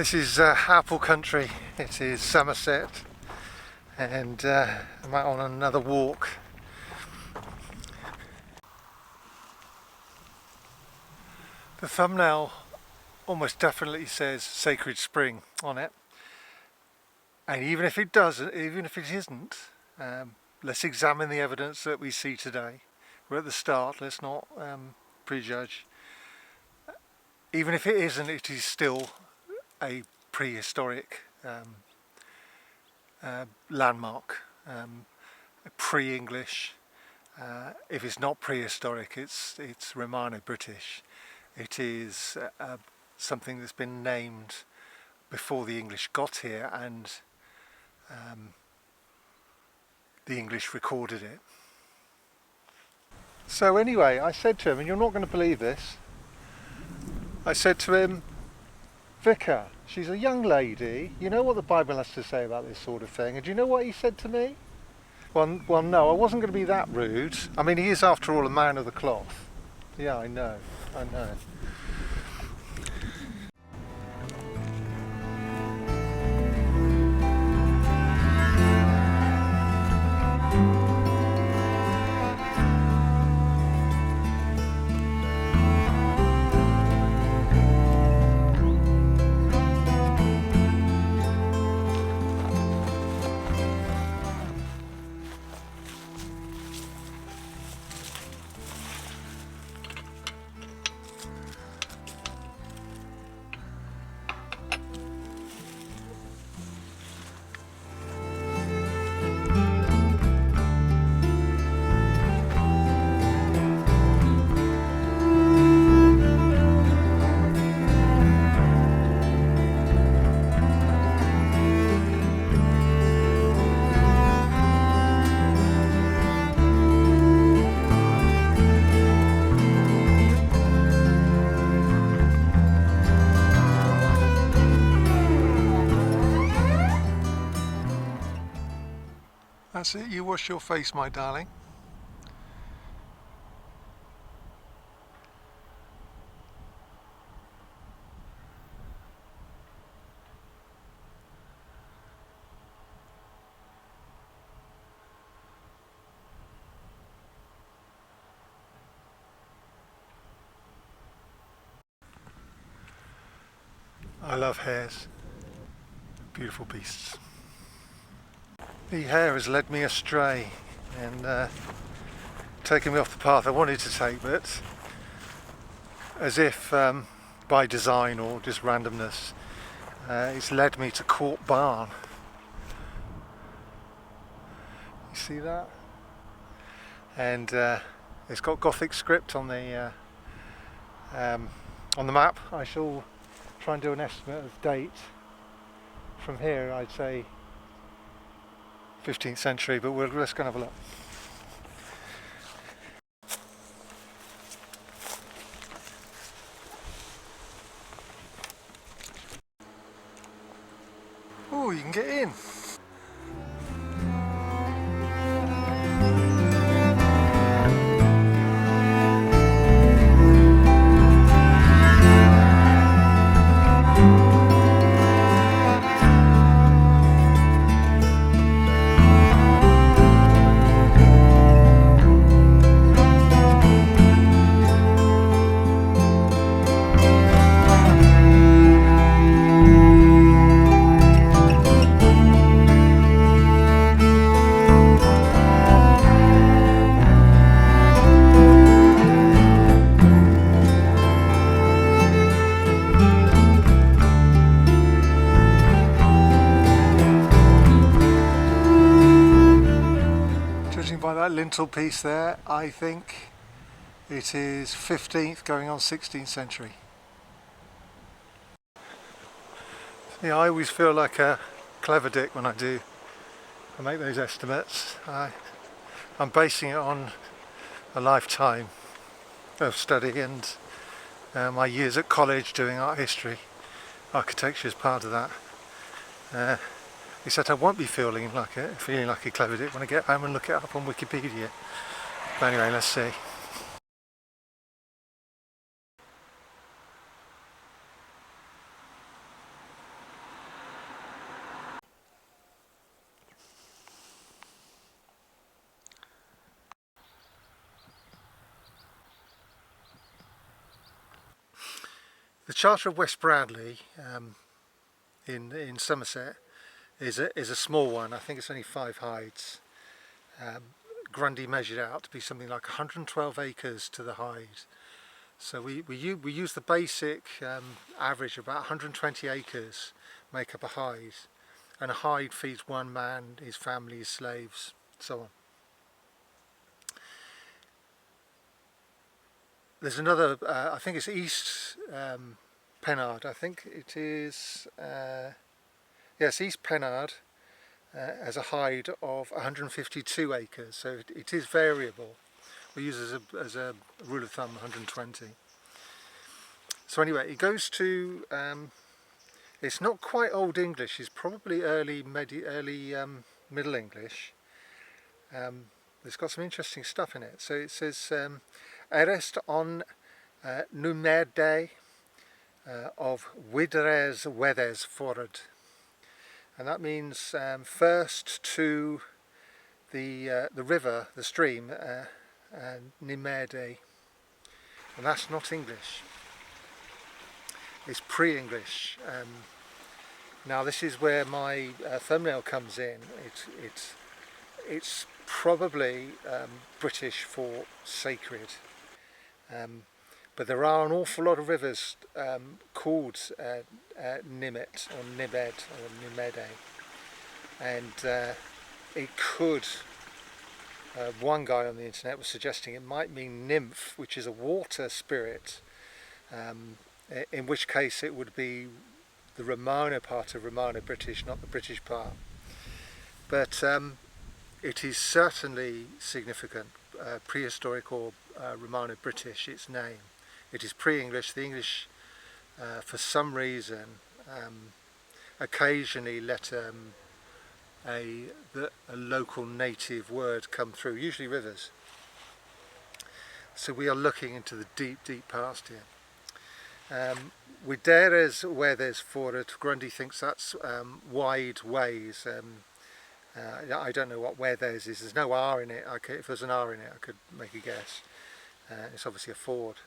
This is apple country. It is Somerset, and I'm out on another walk. The thumbnail almost definitely says Sacred Spring on it, and even if it doesn't, even if it isn't, let's examine the evidence that we see today. We're at the start, let's not prejudge. Even if it isn't, it is still a prehistoric landmark, pre-English. If it's not prehistoric, it's Romano-British. It is something that's been named before the English got here, and the English recorded it. So anyway, I said to him, and you're not going to believe this, I said to him, Vicar, she's a young lady, you know what the Bible has to say about this sort of thing, and do you know what he said to me? Well, no, I wasn't going to be that rude. I mean, he is after all a man of the cloth. Yeah, I know. That's it, you wash your face, my darling. I love hares, beautiful beasts. The hare has led me astray and taken me off the path I wanted to take, but as if by design or just randomness, it's led me to Court Barn. You see that? And it's got Gothic script on the map. I shall try and do an estimate of date from here. I'd say 15th century, but let's go and have a look. Oh, you can get in. By that lintel piece there, I think it is 15th going on 16th century. Yeah, I always feel like a clever dick when I make those estimates. I'm basing it on a lifetime of study and my years at college doing art history. Architecture is part of that. Except I won't be feeling like a clever dick when I get home and look it up on Wikipedia. But anyway, let's see. The Charter of West Bradley in Somerset is a small one. I think it's only 5 hides. Grundy measured out to be something like 112 acres to the hide. So we use the basic average of about 120 acres make up a hide, and a hide feeds one man, his family, his slaves, so on. There's another, I think it's East Pennard, I think it is, yes, East Pennard has a hide of 152 acres, so it is variable. We use as a rule of thumb 120. So anyway, it goes to, it's not quite Old English, it's probably early Middle English. It's got some interesting stuff in it. So it says, Erest on Nymede of Widres Wedes Forad. And that means first to the river, the stream, Nymede. And that's not English. It's pre-English. Now this is where my thumbnail comes in. It's probably British for sacred. But there are an awful lot of rivers called Nymede or Nymede or Nymede, and it could. One guy on the internet was suggesting it might mean nymph, which is a water spirit, in which case it would be the Romano part of Romano British, not the British part. But it is certainly significant, prehistoric or Romano British, its name. It is pre-English. The English, for some reason, occasionally let a local native word come through, usually rivers. So we are looking into the deep, deep past here. Wideres Wedes Forad, Grundy thinks that's wide ways. I don't know what Wedes is. There's no R in it. If there's an R in it, I could make a guess. It's obviously a ford.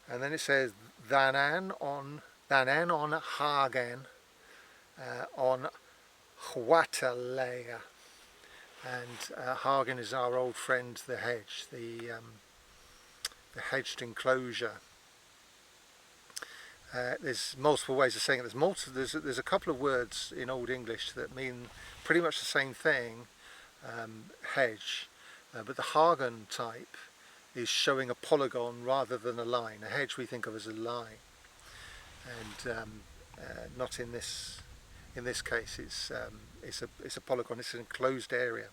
And then it says Thanan on Hagen on Huatalea, and Hagen is our old friend the hedge, the hedged enclosure. There's multiple ways of saying it. There's a couple of words in Old English that mean pretty much the same thing, hedge, but the Hagen type is showing a polygon rather than a line. A hedge we think of as a line, and not in this. In this case, it's a polygon. It's an enclosed area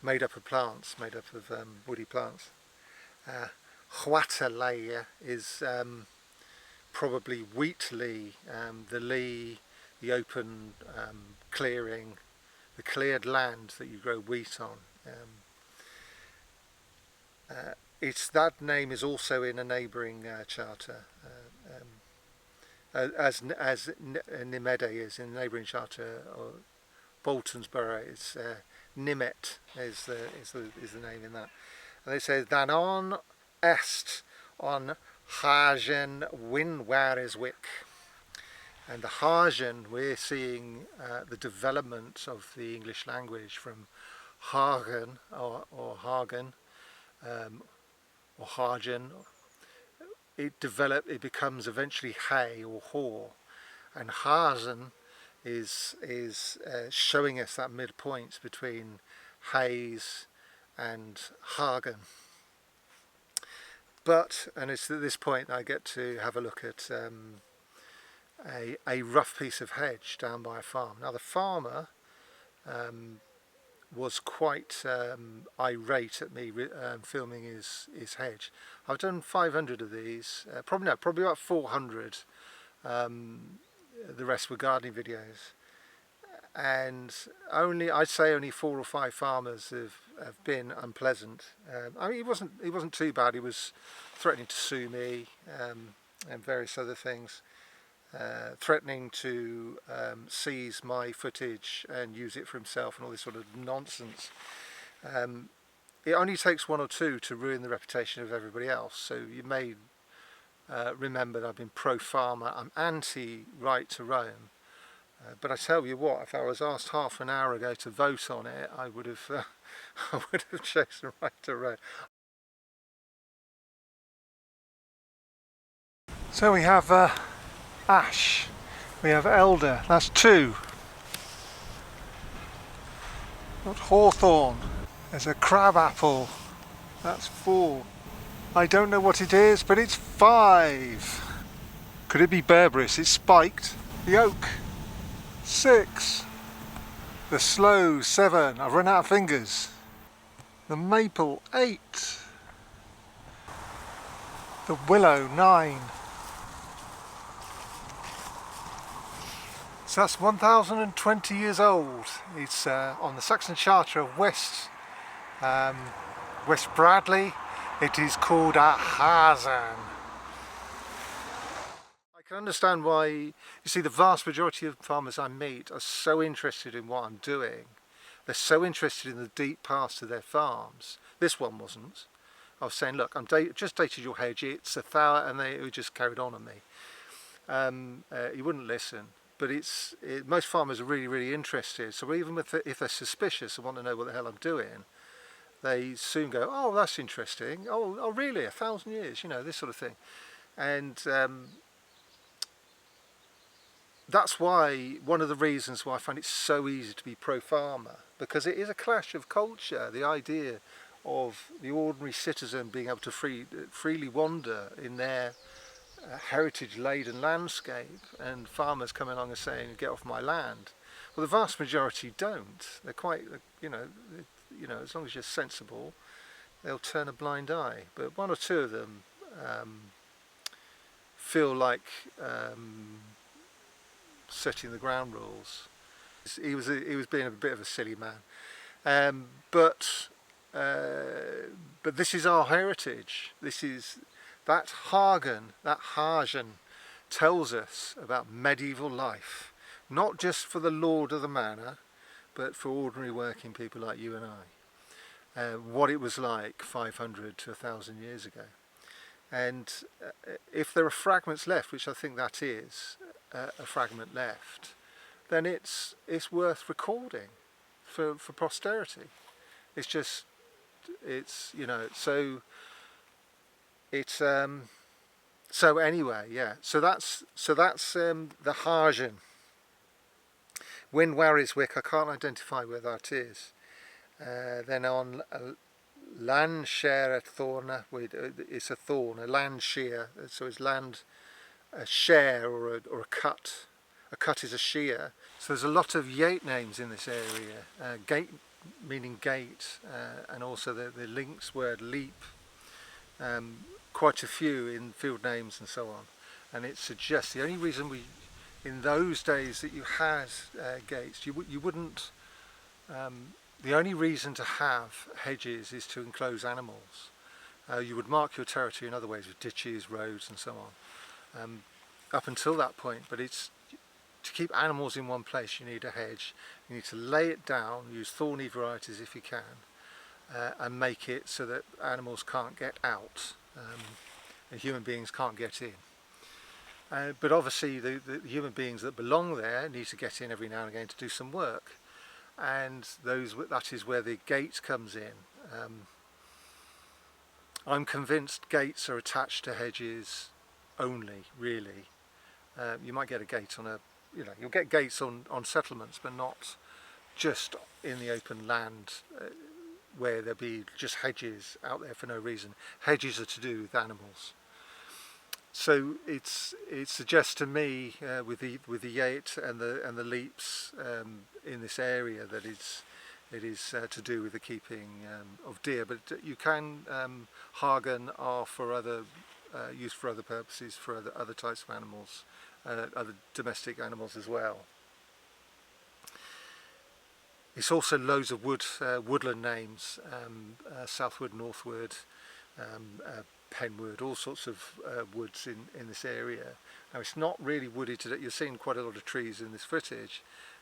made up of plants, made up of woody plants. Huatalaya is probably wheatley, the open clearing, the cleared land that you grow wheat on. That name is also in a neighbouring charter, as Nymede is in the neighbouring charter, or Bolton's borough. It's Nimet is the name in that. And they say Thanon est on Hagen Winwareswick. And the Hagen, we're seeing the development of the English language from Hagen or Hagen or Hagen. It becomes eventually hay or haw, and Hazen is showing us that midpoint between Hayes and Hagen. But, and it's at this point I get to have a look at a rough piece of hedge down by a farm. Now the farmer was quite irate at me filming his hedge. I've done 500 of these, probably about 400. The rest were gardening videos, and I'd say only 4 or 5 farmers have been unpleasant. I mean, he wasn't too bad. He was threatening to sue me and various other things. Threatening to seize my footage and use it for himself and all this sort of nonsense. It only takes 1 or 2 to ruin the reputation of everybody else, so you may remembered I've been pro-farmer, I'm anti-right to roam. But I tell you what, if I was asked half an hour ago to vote on it, I would have, I would have chosen right to roam. So we have ash, we have elder, that's 2. Got hawthorn, there's a crab apple, that's 4. I don't know what it is, but it's 5. Could it be berberis? It's spiked. The oak, 6. The sloe, 7. I've run out of fingers. The maple, 8. The willow, 9. So that's 1020 years old. It's on the Saxon Charter of West Bradley. It is called a hazan. I can understand why, you see, the vast majority of farmers I meet are so interested in what I'm doing. They're so interested in the deep past of their farms. This one wasn't. I was saying, look, just dated your hedge, it's 1,000, and they just carried on me. He wouldn't listen. But most farmers are really, really interested. So even if they're suspicious and want to know what the hell I'm doing, they soon go, oh, that's interesting. Oh, really? 1,000 years? You know, this sort of thing. And that's why, one of the reasons why I find it so easy to be pro-farmer, because it is a clash of culture. The idea of the ordinary citizen being able to freely wander in their heritage-laden landscape, and farmers coming along and saying, get off my land. Well, the vast majority don't. They're quite, you know, as long as you're sensible, they'll turn a blind eye. But 1 or 2 of them feel like setting the ground rules. He was being a bit of a silly man, but this is our heritage. This is that Hagen tells us about medieval life, not just for the lord of the manor, but for ordinary working people like you and I. What it was like 500 to 1,000 years ago. And if there are fragments left, which I think that is a fragment left, then it's worth recording for posterity. It's just, you know, so it's so anyway, yeah. So that's the Hagen. Wyn Wariswick, I can't identify where that is. Then on land share at Thorna, it's a thorn, a land shear. So it's land, a share or a cut. A cut is a shear. So there's a lot of Yate names in this area. Gate meaning gate, and also the links word leap. Quite a few in field names and so on. And it suggests the only reason in those days that you had gates, you wouldn't. The only reason to have hedges is to enclose animals. You would mark your territory in other ways with ditches, roads and so on. Up until that point, but it's to keep animals in one place you need a hedge. You need to lay it down, use thorny varieties if you can, and make it so that animals can't get out and human beings can't get in. But obviously the human beings that belong there need to get in every now and again to do some work. And that is where the gate comes in. I'm convinced gates are attached to hedges only, really. You might get a gate on you'll get gates on settlements, but not just in the open land where there be just hedges out there for no reason. Hedges are to do with animals. So it suggests to me with the yate and the leaps in this area that it is to do with the keeping of deer. But you can hagen are for other used for other purposes, for other types of animals, other domestic animals as well. It's also loads of woodland names, southwood, northwood, Pennard, all sorts of woods in this area. Now it's not really wooded today. You're seeing quite a lot of trees in this footage.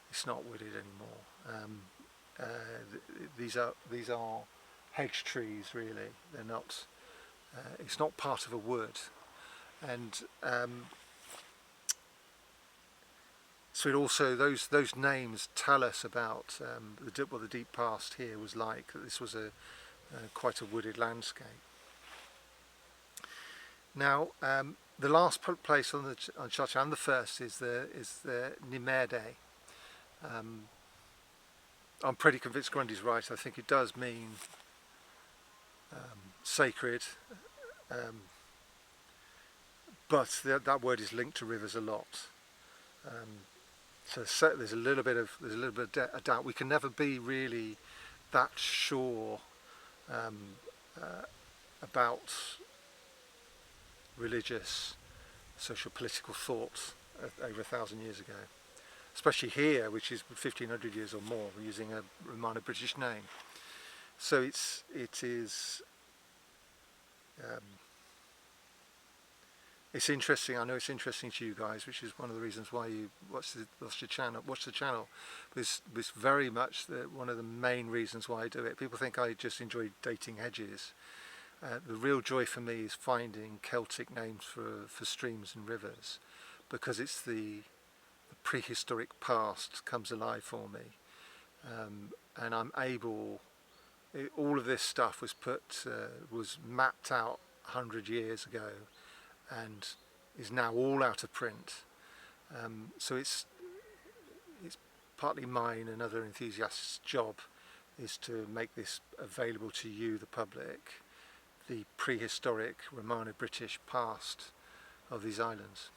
It's not wooded anymore. These are hedge trees really. They're not. It's not part of a wood. and so it also, those names tell us about what the deep past here was like. That this was quite a wooded landscape. Now, the last place on the chart, and the first, is the Nymede. I'm pretty convinced Grundy's right. I think it does mean sacred, but that word is linked to rivers a lot. So there's a little bit of doubt. We can never be really that sure about religious, social, political thought over 1,000 years ago, especially here, which is 1,500 years or more, using a Romano British name. So it is. It's interesting. I know it's interesting to you guys, which is one of the reasons why you watch the channel. It's very much one of the main reasons why I do it. People think I just enjoy dating hedges. The real joy for me is finding Celtic names for streams and rivers, because it's the prehistoric past comes alive for me, and I'm able. All of this stuff was mapped out 100 years ago, and is now all out of print. So it's partly mine and other enthusiasts' job is to make this available to you, the public, the prehistoric Romano-British past of these islands.